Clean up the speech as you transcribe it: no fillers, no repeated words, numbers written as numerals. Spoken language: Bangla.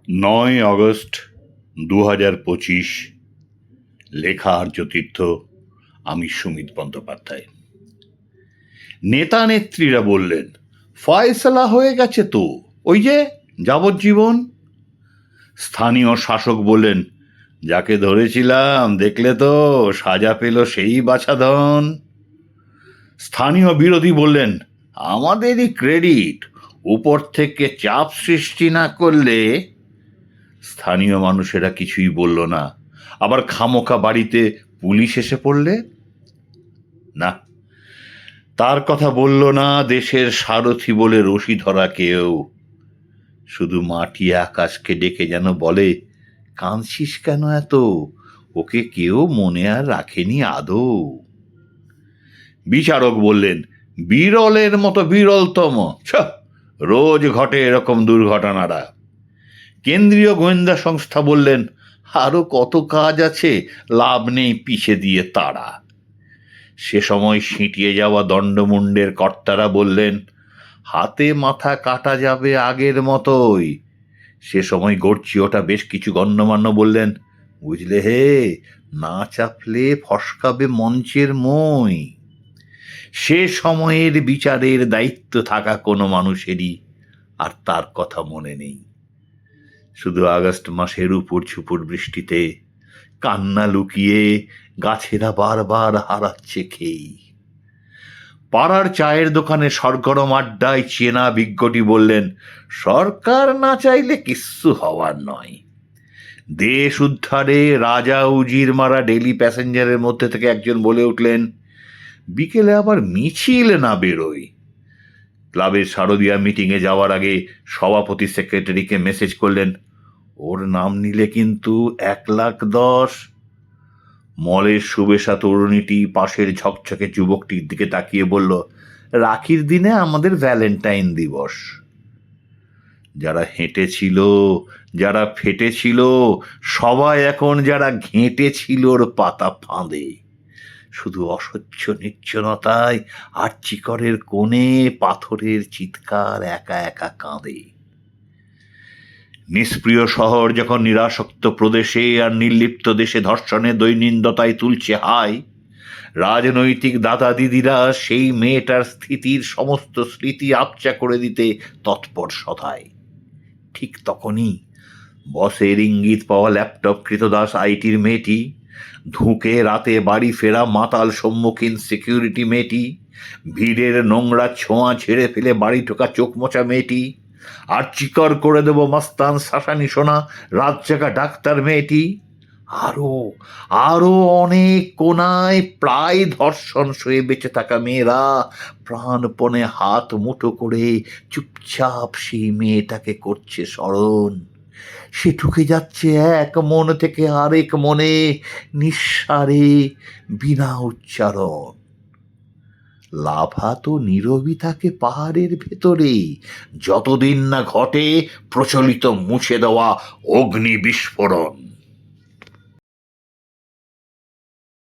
9 আগস্ট 2025। লেখা আর্যতীর্থ। আমি সুমিত বন্দ্যোপাধ্যায়। নেতা নেত্রীরা বললেন, ফয়সালা হয়ে গেছে তো, ওই যে যাবজ্জীবন। স্থানীয় শাসক বললেন, যাকে ধরেছিলাম দেখলে তো, সাজা পেল সেই বাছাধন। স্থানীয় বিরোধী বললেন, আমাদেরই ক্রেডিট, উপর থেকে চাপ সৃষ্টি না করলে। স্থানীয় মানুষেরা কিছুই বলল না। আবার খামোকা বাড়িতে পুলিশ এসে পড়লে না, তার কথা বলল না দেশের সারথি বলে রশি ধরা কেউ। শুধু মাটি আকাশকে ডেকে যেন বলে, কাঁদছিস কেন এত, ওকে কেউ মনে আর রাখেনি আদৌ। বিচারক বললেন, বিরলের মতো বিরলতম, রোজ ঘটে এরকম দুর্ঘটনাটা। কেন্দ্রীয় গোয়েন্দা সংস্থা বললেন, আরো কত কাজ আছে, লাভ নেই পিছে দিয়ে তাড়া। সে সময় সিঁটিয়ে যাওয়া দণ্ডমুণ্ডের কর্তারা বললেন, হাতে মাথা কাটা যাবে আগের মতোই। সে সময় গড়ছি ওটা বেশ কিছু গণ্যমান্য বললেন, বুঝলে হে, না চাপলে ফসকাবে মঞ্চের মই। সে সময়ের বিচারের দায়িত্ব থাকা কোনো মানুষেরই আর তার কথা মনে নেই। শুধু আগস্ট মাসের উপর ছুপুর বৃষ্টিতে কান্না লুকিয়ে গাছেরা বারবার হারাচ্ছে খেই। পাড়ার চায়ের দোকানে সরগরম আড্ডায় চেনা বিজ্ঞটি বললেন, সরকার না চাইলে কিচ্ছু হওয়ার নয়। দেশ উদ্ধারে রাজা উজির মারা ডেলি প্যাসেঞ্জারের মধ্যে থেকে একজন বলে উঠলেন, বিকেলে আবার মিছিল না বেরোয়। ক্লাবের শারদীয়া মিটিংয়ে যাওয়ার আগে সভাপতি সেক্রেটারিকে মেসেজ করলেন, ওর নাম নিলে কিন্তু 1,10,000। মলের সুবেশা তরুণীটি পাশের ঝকঝকে যুবকটির দিকে তাকিয়ে বলল, রাখির দিনে আমাদের ভ্যালেন্টাইন দিবস। যারা হেঁটেছিল, যারা ফেটেছিল, সবাই এখন যারা ঘেঁটেছিল ওর পাতা ফাঁদে। শুধু অসহ্য নির্জনতায় আর্চিকরের কোণে পাথরের চিৎকার একা একা কাঁদে। নিষ্প্রিয় শহর যখন নিরাসক্ত প্রদেশে আর নির্লিপ্ত দেশে ধর্ষণে দৈনিন্দতায় তুলছে হাই, রাজনৈতিক দাদা দিদিরা সেই মেয়েটার স্থিতির সমস্ত স্মৃতি আবচা করে দিতে তৎপর সদায়। ঠিক তখনই বসের ইঙ্গিত পাওয়া ল্যাপটপ কৃতদাস আইটির মেয়েটি, ধুঁকে রাতে বাড়ি ফেরা মাতাল সম্মুখীন সিকিউরিটি মেয়েটি, ভিড়ের নোংরা ছোঁয়া ছেড়ে ফেলে বাড়ি ঢোকা চোখ মোচা মেয়েটি, আর চিকর করে দেব মাস্তান শাসানি শোনা রাত জাগা ডাক্তার মেয়েটি, আরো আরো অনেক কোনায় প্রায় ধর্ষণ সয়ে বেঁচে থাকা মেয়েরা প্রাণপণে হাত মুঠো করে চুপচাপ সেই মেয়েটাকে করছে স্মরণ। সে ঢুকে যাচ্ছে এক মন থেকে আরেক মনে, নিঃসারে, বিনা উচ্চারণ। লাভা তো নীরবই থাকে পাহাড়ের ভেতরে, যতদিন না ঘটে প্রচলিত মুছে দেওয়া অগ্নি বিস্ফোরণ।